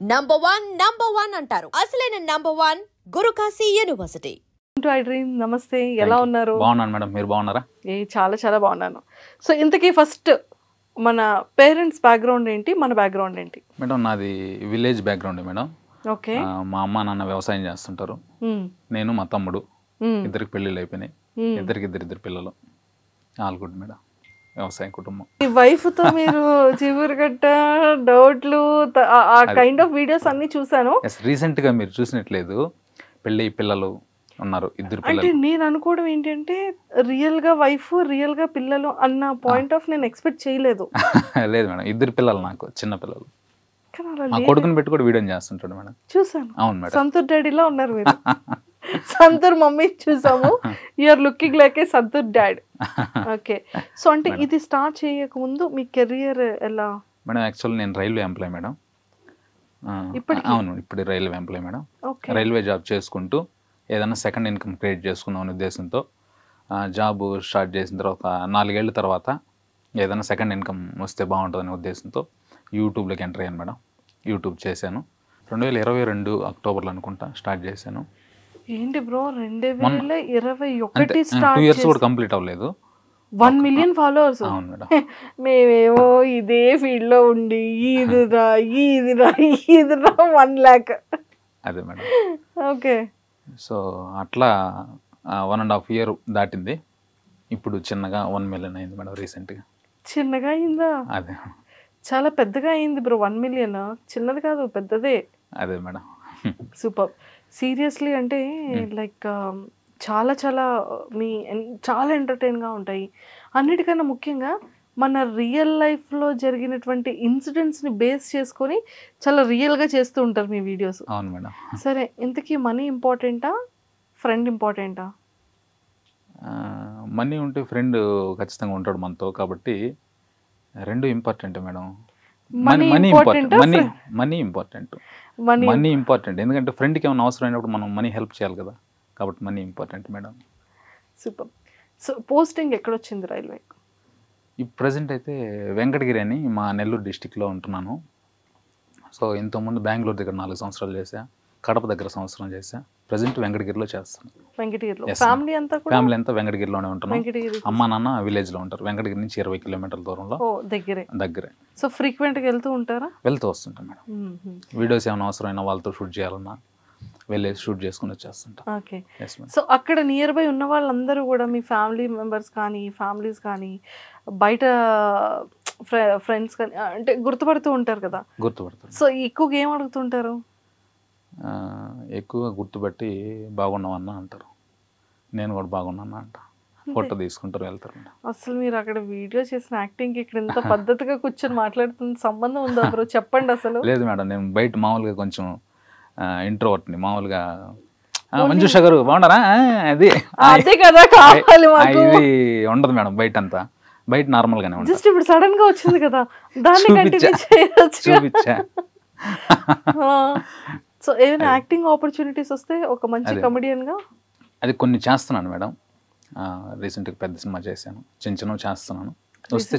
Number one అంటారు. అసలైన number one Gurukashi university. I dream నమస్తే, ఎలా ఉన్నారు? బాగున్నాను మేడం, మీరు బాగున్నారా? చాలా చాలా బాగున్నాను. సో ఇంతకీ ఫస్ట్ మన పేరెంట్స్ బ్యాక్గ్రౌండ్ ఏంటి, మన బ్యాక్గ్రౌండ్ ఏంటి? మేడం నాది విలేజ్ బ్యాక్గ్రౌండ్ మేడం. ఓకే. మా అమ్మ నాన్న వ్యవసాయం చేస్తుంటారు. నేను మా తమ్ముడు, ఇద్దరికి పెళ్ళిళ్ళు అయిపోయినాయి. ఇద్దరు పిల్లలు. ఆల్ గుడ్ మేడం, వ్యవసాయ కుటుంబం. ఈ వైఫ్ తో మీరు చిగురుగట్ట డౌట్లు ఆ కైండ్ ఆఫ్ వీడియోస్ అన్ని చూసాను. రీసెంట్ గా మీరు చూసినట్లేదు, పెళ్ళి పిల్లలు ఉన్నారు, ఇద్దరు అంటే పిల్లలు. నేను అనుకోవడం ఏంటంటే రియల్ గా వైఫ్ రియల్ గా పిల్లలు అన్న పాయింట్ ఆఫ్ నేను ఎక్స్పెక్ట్ చేయలేదు. లేదు మేడం, ఇద్దరు పిల్లలు, నాకు చిన్న పిల్లలు. కానీ అలా మా కొడుకుని పెట్టి కూడా వీడియో చేస్తుంటాడు మేడం. చూసాను. అవును మేడం. సంతూర్ డాడీలా ఉన్నారు మీరు. సంతూర్ మమ్మీ చూసాము, you're looking like a Santoor dad. Okay. So అంటే ఇది స్టార్ట్ చేయక ముందు మీ కెరియర్ ఎలా? మేడం యాక్చువల్ నేను రైల్వే ఎంప్లాయ్ మేడం. అవును, ఇప్పుడు railway employee madam. Railway job చేసుకుంటూ ఏదైనా సెకండ్ ఇన్కమ్ క్రియేట్ చేసుకుందాం అనే ఉద్దేశంతో జాబ్ స్టార్ట్ చేసిన తర్వాత 4 ఏళ్ళ తర్వాత ఏదైనా సెకండ్ ఇన్కమ్ వస్తే బాగుంటుందనే ఉద్దేశంతో యూట్యూబ్లోకి ఎంటర్ అయ్యాను మేడం. యూట్యూబ్ చేశాను 2022 అక్టోబర్లో అనుకుంటా స్టార్ట్ చేశాను. ఏంటి బ్రో 2021 2 ఇయర్స్ కూడా కంప్లీట్ అవ్వలేదు. 1 మిలియన్ ఫాలోవర్స్. అవును మేడం. మేమేమో ఇదే ఫీల్డ్ లో ఉండి ఈదిరా 1 lakh. అదే మేడం. ఓకే. సో అట్లా 1.5 year దాటింది. ఇప్పుడు చిన్నగా 1 million అయింది మేడం రీసెంట్గా. చిన్నగా అయిందా? అదే, చాలా పెద్దగా అయింది బ్రో. 1 million చిన్నది కాదు, పెద్దదే. అదే మేడం. సూపర్. సీరియస్లీ అంటే లైక్ చాలా చాలా చాలా ఎంటర్టైన్గా ఉంటాయి. అన్నిటికన్నా ముఖ్యంగా మన రియల్ లైఫ్లో జరిగినటువంటి ఇన్సిడెంట్స్ని బేస్ చేసుకొని చాలా రియల్గా చేస్తూ ఉంటారు మీ వీడియోస్. అవును మేడం. సరే, ఇంతకీ మనీ ఇంపార్టెంటా, ఫ్రెండ్ ఇంపార్టెంటా? మనీ ఉంటే ఫ్రెండ్ ఖచ్చితంగా ఉంటాడు మనతో, కాబట్టి రెండు important madam. Money important. Money important ఎందుకంటే ఫ్రెండ్కి ఏమైనా అవసరం అయినప్పుడు మనం మనీ హెల్ప్ చేయాలి కదా, కాబట్టి money important madam. Super. So posting ఎక్కడొచ్చింది రైల్వే? ఈ ప్రజెంట్ అయితే వెంకటగిరి అని మా నెల్లూరు డిస్టిక్లో ఉంటున్నాను. సో ఇంతకుముందు బెంగళూరు దగ్గర 4 సంవత్సరాలు చేశా, కడప దగ్గర సంవత్సరం చేశా. ప్రజెంట్ వెంకటగిరిలో చేస్తాను. వెంకటగిరిలో ఫ్యామిలీ అంతా వెంకటగిరిలోనే ఉంటున్నాం. అమ్మ నాన్న విలేజ్లో ఉంటారు. వెంకటగిరి నుంచి 20 కిలోమీటర్ల దూరంలో. దగ్గరే. సో ఫ్రీక్వెంట్గా వెళ్తూ ఉంటారా? వెళ్తూ వస్తుంటాం మేడం. వీడియోస్ ఏమైనా అవసరమైనా వాళ్ళతో షూట్ చేయాలన్నా వెళ్ళేసి షూట్ చేసుకుని వచ్చేస్తుంటాం. ఓకే. సో అక్కడ నియర్ బై ఉన్న వాళ్ళందరూ కూడా మీ ఫ్యామిలీ మెంబర్స్ కానీ, ఫ్యామిలీస్ కానీ, బయట ఫ్రెండ్స్ కానీ అంటే గుర్తుపడుతూ ఉంటారు కదా? గుర్తుపడతారు. సో ఎక్కువగా ఏం అడుగుతుంటారు? ఎక్కువగా గుర్తుపట్టి బాగున్నావన్నా అంటారు. నేను కూడా బాగున్నాను అంట. ఫోటో తీసుకుంటారు, వెళ్తారు. అసలు మీరు అక్కడ వీడియో చేసిన యాక్టింగ్కి ఇక్కడ ఇంత పద్ధతిగా కూర్చొని మాట్లాడుతున్న సంబంధం ఉందా బ్రో? చెప్పండి అసలు. లేదు మేడం, నేను బయట మామూలుగా కొంచెం ఇంట్రోవర్ట్ని. మామూలుగా మంజుష గారు బాగున్నారా, అది అదే కదా కావాలి మాకు. ఇది ఉండదు మేడం బయట అంతా. బయట నార్మల్ గానే ఉంటుంది. జస్ట్ ఇప్పుడు సడన్ గా వచ్చింది కదా, దాన్ని కంటిన్యూ చేయొచ్చు. చూపించా. సో ఏమైనా యాక్టింగ్ ఆపర్చునిటీస్ వస్తే ఒక మంచి కమెడియన్ గా? అది కొన్ని చేస్తున్నాను మేడం. రీసెంట్గా పెద్ద సినిమా చేశాను, చిన్న చేస్తున్నాను. వస్తే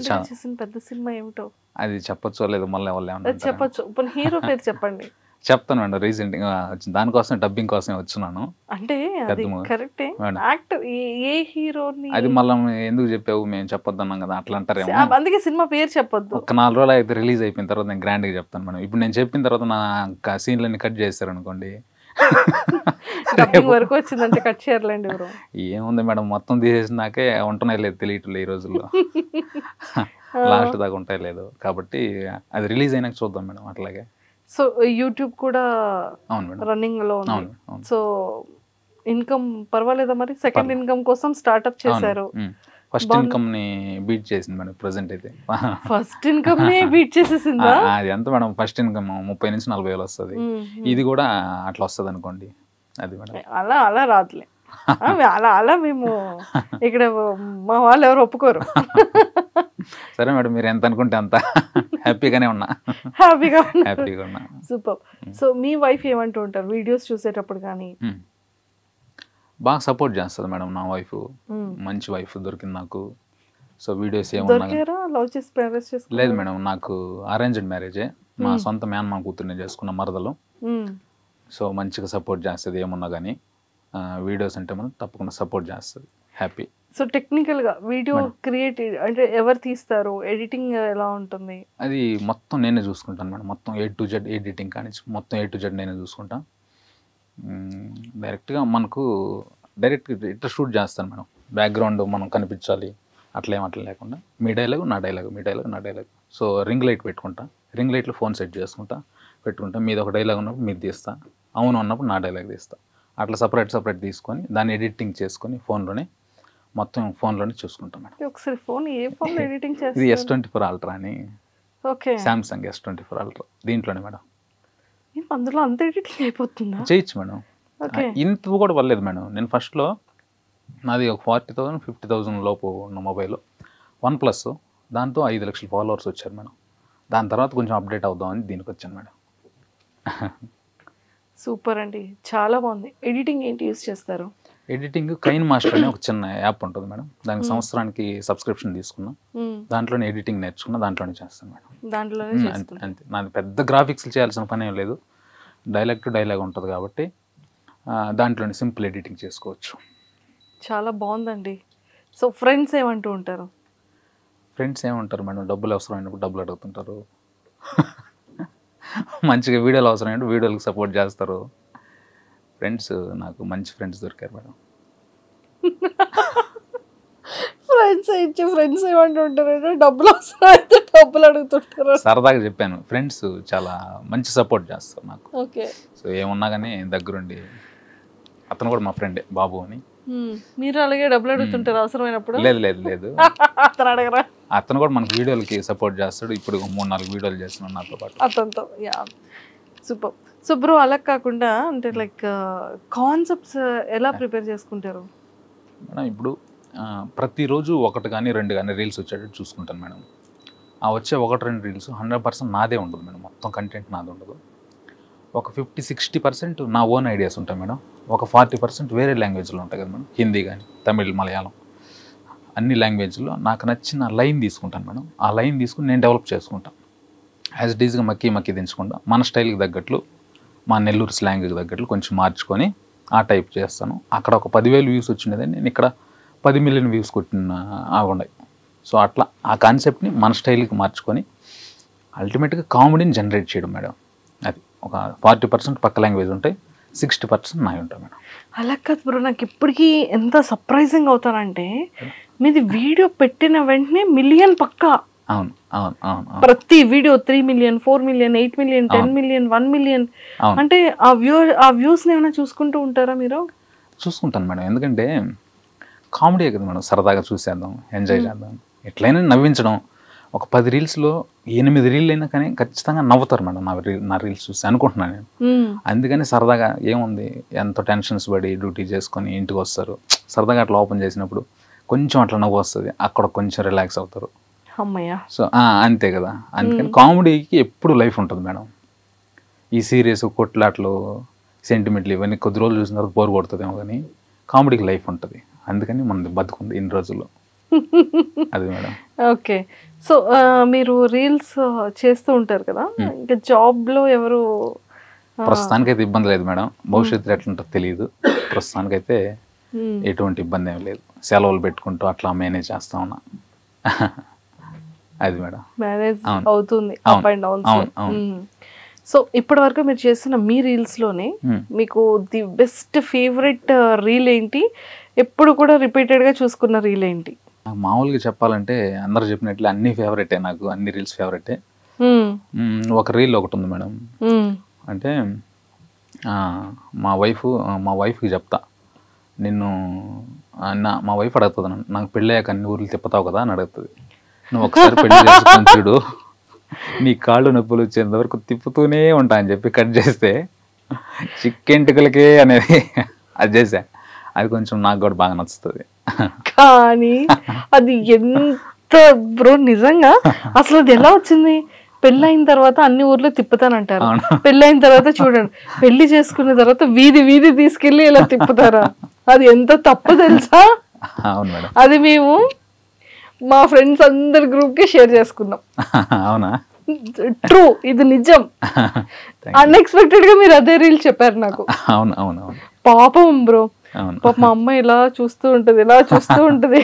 పెద్ద సినిమా ఏమిటో అది చెప్పొచ్చో లేదు, మళ్ళీ వాళ్ళు ఏమన్నా చెప్పొచ్చు. హీరో పేరు చెప్పండి. చెప్తాను మేడం. రీసెంట్గా దానికోసం డబ్బింగ్ కోసమే వచ్చున్నాను. అంటే కరెక్టే. యాక్టర్ ఏ హీరోని? అది మళ్ళీ ఎందుకు చెప్పావు, మేము చెప్పొద్దు అన్నాం కదా, అట్లా అంటారేమో. అందుకే సినిమా పేరు చెప్పొద్దు. ఒక 4 రోజులు అయితే రిలీజ్ అయిపోయిన తర్వాత నేను గ్రాండ్గా చెప్తాను మేడం. ఇప్పుడు నేను చెప్పిన తర్వాత నా సీన్లన్నీ కట్ చేస్తారు అనుకోండి, వరకు వచ్చిందంటే కట్ చేయర్లేండి బ్రో. ఏముంది మేడం, మొత్తం తీసేసినాకే ఉంటున్నాయి లేదు తెలియట్లేదు ఈ రోజుల్లో. లాస్ట్ దాకా ఉంటాయి లేదు, కాబట్టి అది రిలీజ్ అయినాక చూద్దాం మేడం. అట్లాగే. సో యూట్యూబ్ కూడా రన్నింగ్ లో ఉంది. సో ఇన్కమ్ పర్వాలేదా మరి? సెకండ్ ఇన్కమ్ కోసం స్టార్ట్అప్ చేశారు. ఫస్ట్ ఇన్కమ్ ని బీట్ చేసింది మేడం. ప్రెసెంట్ అయితే ఫస్ట్ ఇన్కమ్ ని బీట్ చేసేసిందా? అది ఎంత మేడం, ఫస్ట్ ఇన్కమ్ 30 నుంచి 40 వేలు వస్తుంది. ఇది కూడా అట్లా వస్తుంది అనుకోండి. అది మేడం అలా రాదులే. అలా మేము ఇక్కడ మా వాళ్ళు ఎవరు ఒప్పుకోరు. సరే మేడం, మీరు ఎంత అనుకుంటే అంత హ్యాపీగా ఉన్నా. సూపర్. సో మీ వైఫ్ ఏమంటూ ఉంటారు వీడియోస్ చూసేటప్పుడు? కానీ బాగా సపోర్ట్ చేస్తుంది మేడం నా వైఫ్. మంచి వైఫ్ దొరికింది నాకు. సో వీడియోస్ ఏమన్నా లవ్ చేసి లేదు మేడం, నాకు అరేంజ్డ్ మ్యారేజే. మా సొంత మేనమా కూతుర్ని చేసుకున్న మరదలు. సో మంచిగా సపోర్ట్ చేస్తుంది, ఏమున్నా కానీ వీడియోస్ అంటే మనం తప్పకుండా సపోర్ట్ చేస్తుంది, హ్యాపీ. సో టెక్నికల్గా వీడియో క్రియేట్ అంటే ఎవరు తీస్తారు, ఎడిటింగ్ ఎలా ఉంటుంది? అది మొత్తం నేనే చూసుకుంటాను మేడం, మొత్తం A to Z ఎడిటింగ్ కానీ మొత్తం A to Z నేనే చూసుకుంటాను. డైరెక్ట్గా మనకు ఇట్లా షూట్ చేస్తాను మేడం, బ్యాక్గ్రౌండ్ మనం కనిపించాలి అట్లా లేకుండా మీ డైలాగ్ నా డైలాగ్, మీ డైలాగ్ నా డైలాగ్. సో రింగ్ లైట్ పెట్టుకుంటా, రింగ్ లైట్లో ఫోన్ సెట్ చేసుకుంటా పెట్టుకుంటా, మీది ఒక డైలాగ్ ఉన్నప్పుడు మీరు తీస్తా, అవును అన్నప్పుడు నా డైలాగ్ తీస్తా, అట్లా సపరేట్ తీసుకొని దాన్ని ఎడిటింగ్ చేసుకొని ఫోన్లోనే మొత్తం ఫోన్లోనే చూసుకుంటాం మేడం. ఒకసారి ఫోన్ ఏ ఫోన్లో ఎడిటింగ్ చేస్తారు? ఇది S24 Ultra అని, ఓకే, సామ్సంగ్ S24 Ultra, దీంట్లోనే మేడం. అందులో అంత ఎడిటింగ్ అయిపోతుందా? చేయొచ్చు మేడం, ఇంత కూడా పర్లేదు మేడం. నేను ఫస్ట్లో నాది ఒక 40,000 50,000 లోపు ఉన్న మొబైల్ OnePlus, దాంతో 5 లక్షల ఫాలోవర్స్ వచ్చారు మేడం. దాని తర్వాత కొంచెం అప్డేట్ అవుదామని దీనికి వచ్చాను మేడం. సూపర్ అండి, చాలా బాగుంది. ఎడిటింగ్ ఏంటి యూజ్ చేస్తారు? ఎడిటింగ్ కైన్ మాస్టర్ అనే ఒక చిన్న యాప్ ఉంటుంది మేడం, దానికి సంవత్సరానికి సబ్స్క్రిప్షన్ తీసుకున్నా, దాంట్లోనే ఎడిటింగ్ నేర్చుకున్నా, దాంట్లోనే చేస్తాను మేడం. దాంట్లోనే అంతే, నాది పెద్ద గ్రాఫిక్స్ చేయాల్సిన పని ఏం లేదు, డైలాగ్ టు డైలాగ్ ఉంటుంది కాబట్టి దాంట్లోనే సింపుల్ ఎడిటింగ్ చేసుకోవచ్చు. చాలా బాగుందండి. సో ఫ్రెండ్స్ ఏమంటూ ఉంటారు? ఫ్రెండ్స్ ఏమంటారు మేడం, డబ్బులు అవసరమైనప్పుడు డబ్బులు అడుగుతుంటారు, మంచిగా వీడియోలు అవసరమైనప్పుడు వీడియోలకు సపోర్ట్ చేస్తారు. ఫ్రెండ్స్ నాకు మంచి ఫ్రెండ్స్ దొరికారు మేడం. ఫ్రెండ్స్ ఏమంటూ ఉంటారు, డబ్బులు అవసరం అయితే డబ్బులు అడుగుతుంటారు. సరదాగా చెప్పాను, ఫ్రెండ్స్ చాలా మంచి సపోర్ట్ చేస్తారు నాకు. ఓకే, సో ఏమున్నా కానీ దగ్గరుండి, అతను కూడా మా ఫ్రెండే, బాబు అని. మీరు అలాగే డబ్బులు అడుగుతుంటారు అవసరమైనప్పుడు? లేదు అతను అడగరా? అతను కూడా మనకి వీడియోలకి సపోర్ట్ చేస్తాడు, ఇప్పుడు 3-4 వీడియోలు చేస్తున్నాడు నాతో పాటు. అతనితో సూపర్. సో బ్రో, అలా కాకుండా అంటే లైక్ కాన్సెప్ట్స్ ఎలా ప్రిపేర్ చేసుకుంటారు మేడం? ఇప్పుడు ప్రతిరోజు 1 కానీ 2 కానీ రీల్స్ వచ్చేటట్టు చూసుకుంటాను మేడం. ఆ వచ్చే 1-2 రీల్స్ 100% నాదే ఉండదు మేడం, మొత్తం కంటెంట్ నాది ఉండదు. ఒక 50-60% నా ఓన్ ఐడియాస్ ఉంటాయి మేడం, ఒక 40% వేరే లాంగ్వేజ్లో ఉంటాయి కదా మేడం, హిందీ కానీ తమిళ్ మలయాళం అన్ని లాంగ్వేజ్లో నాకు నచ్చిన లైన్ తీసుకుంటాను మేడం. ఆ లైన్ తీసుకుని నేను డెవలప్ చేసుకుంటాను, యాజ్ ఇట్ ఈజ్గా మక్కి దించకుండా మన స్టైల్కి తగ్గట్లు, మా నెల్లూరు స్లాంగ్కి తగ్గట్లు కొంచెం మార్చుకొని ఆ టైప్ చేస్తాను. అక్కడ ఒక 10,000 వ్యూస్ వచ్చినదని నేను ఇక్కడ 10 మిలియన్ వ్యూస్ కొట్టిన ఉన్నాయి. సో అట్లా ఆ కాన్సెప్ట్ని మన స్టైల్కి మార్చుకొని అల్టిమేట్గా కామెడీని జనరేట్ చేయడం మేడం. అది ఒక 40% పక్క లాంగ్వేజ్ ఉంటాయి, 60% నాయి ఉంటాయి మేడం. అలా కాదు బ్రో, నాకు ఇప్పటికీ ఎంత సర్ప్రైజింగ్ అవుతానంటే మీది వీడియో పెట్టిన వెంటనే మిలియన్ పక్కా. అవును, ప్రతి video 3 million 4 million 8 million 10 million 1 million. అంటే ఆ వ్యూస్ ఏమైనా చూసుకుంటూ ఉంటారా మీరు? చూసుకుంటాను మేడం, ఎందుకంటే కామెడీ కదా మేడం, సరదాగా చూసేద్దాం, ఎంజాయ్ చేద్దాం, ఎట్లయినా నవ్వించడం. ఒక 10 రీల్స్లో 8 రీల్ అయినా కానీ ఖచ్చితంగా నవ్వుతారు మేడం నా రీల్స్ చూసి అనుకుంటున్నాను నేను. అందుకని సరదాగా ఏముంది, ఎంతో టెన్షన్స్ పడి డ్యూటీ చేసుకొని ఇంటికి వస్తారు, సరదాగా అట్లా ఓపెన్ చేసినప్పుడు కొంచెం అట్లా నవ్వు వస్తుంది, అక్కడ కొంచెం రిలాక్స్ అవుతారు. సో అంతే కదా, అందుకని కామెడీకి ఎప్పుడు లైఫ్ ఉంటుంది మేడం. ఈ సీరియస్ కొట్లాట్లు సెంటిమెంట్లు ఇవన్నీ కొద్ది రోజులు చూసిన తర్వాత బోర్ కొడుతుందేమో, కానీ కామెడీకి లైఫ్ ఉంటుంది, అందుకని మనది బతుకుంది ఇన్ని రోజుల్లో. అది మేడం. ఓకే, సో మీరు రీల్స్ చేస్తూ ఉంటారు కదా, ఇంకా జాబ్లో ఎవరు? ప్రస్తుతానికైతే ఇబ్బంది లేదు మేడం, భవిష్యత్తులో ఎట్లుంటుందో తెలియదు. ప్రస్తుతానికైతే ఎటువంటి ఇబ్బంది ఏమి లేదు, సెలవులు పెట్టుకుంటూ అట్లా మేనేజ్ చేస్తా ఉన్నా. అది మేడం, మేనేజ్ అవుతుంది అప్ అండ్ డౌన్స్. సో ఇప్పటి వరకు మీరు చేస్తున్న మీ రీల్స్లోనే మీకు ది బెస్ట్ ఫేవరెట్ రీల్ ఏంటి, ఎప్పుడు కూడా రిపీటెడ్గా చూసుకున్న రీల్ ఏంటి? మామూలుగా చెప్పాలంటే అందరు చెప్పినట్లు అన్ని ఫేవరెటే, నాకు అన్ని రీల్స్ ఫేవరెటే. ఒక రీల్ ఒకటి ఉంది మేడం, అంటే మా వైఫ్కి చెప్తా, మా వైఫ్ అడుగుతుంది నన్ను, నాకు పెళ్ళయ్యాక అన్ని ఊర్లు తిప్పుతావు కదా అని అడుగుతుంది. నువ్వు ఒకసారి పెళ్లి చేసుకుని చూడు, నీ కాళ్ళు నొప్పులు వచ్చేంత వరకు తిప్పుతూనే ఉంటా అని చెప్పి కట్ చేస్తే చిక్కెంటుకలకే అనేది అది చేసా. అది కొంచెం నాకు కూడా బాగా నచ్చుతుంది. కానీ అది ఎంత బ్రో నిజంగా అసలు అది ఎలా వచ్చింది? పెళ్ళైన తర్వాత అన్ని ఊర్లో తిప్పుతానంటారు, పెళ్ళైన తర్వాత చూడండి పెళ్లి చేసుకున్న తర్వాత వీధి వీధి తీసుకెళ్లి ఇలా తిప్పుతారా? అది ఎంత తప్పు తెలుసా? అవును మేడం, అది మేము మా ఫ్రెండ్స్ అందరి గ్రూప్ కి షేర్ చేసుకున్నాం. అవునా? ట్రూ, ఇది నిజం. అన్ఎక్స్పెక్టెడ్ గా మీరు అదే రీల్ చెప్పారు నాకు. అవును అవును అవును పాపం బ్రో, అవును పాప మా అమ్మ ఇలా చూస్తూ ఉంటది, ఇలా చూస్తూ ఉంటది.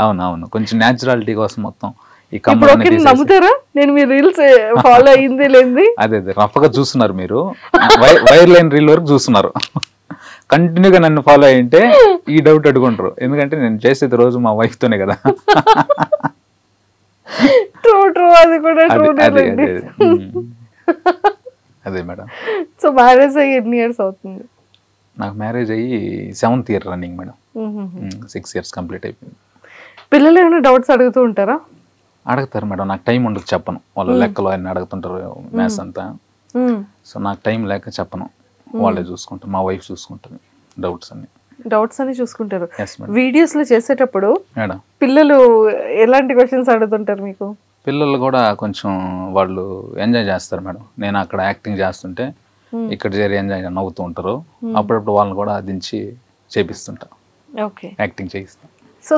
అవును అవును కొంచెం న్యాచురాలిటీ కోసం మొత్తం ఈ ఇప్పుడు కమ్మని ఓకే, నమ్ముతారా నేను మీ రీల్స్ ఫాలో అయ్యింది లేంది? అదే అదే రఫ్ గా చూస్తున్నారు మీరు, వైర్ లైన్ రీల్ వరకు చూస్తున్నారు. కంటిన్యూగా నన్ను ఫాలో అయ్యింటే ఈ డౌట్ అడుగుంటారు, ఎందుకంటే నేను చేసేది రోజు మా వైఫ్ తోనే కదా. ట్రూ ట్రూ, అది కూడా అదే ట్రూ. అదే అదే అదే మేడం. సో మ్యారేజ్ అయ్యి ఎన్ని ఇయర్స్ అవుతుంది? నాకు మ్యారేజ్ అయ్యి 7th year running madam. 6 years complete అయిపోయింది. పిల్లలు ఏమైనా డౌట్స్ అడుగుతూ ఉంటారా? అడుగుతారు మేడం, నాకు టైం ఉండదు చెప్పను. వాళ్ళ లెక్కలు అన్నీ అడుగుతుంటారు, మ్యాథ్స్ అంతా. సో నాకు టైం లేక చెప్పను, వాళ్ళే చూసుకుంటారు, మా వైఫ్ చూసుకుంటుంది డౌట్స్ అన్ని. డౌట్స్ అని చూసుకుంటారు. Yes madam. వీడియోస్ లో చేసేటప్పుడు మేడం పిల్లలు ఎలాంటి క్వశ్చన్స్ అడుగుతుంటారు మీకు? పిల్లలు కూడా కొంచెం వాళ్ళు ఎంజాయ్ చేస్తారు మేడం. నేను అక్కడ యాక్టింగ్ చేస్తుంటే ఇక్కడ చేరి ఎంజాయ్ నవ్వుతూ ఉంటారు. అప్పుడప్పుడు వాళ్ళని కూడా దించి చేపిస్తుంటా, ఓకే, యాక్టింగ్ చేయిస్తాను. సో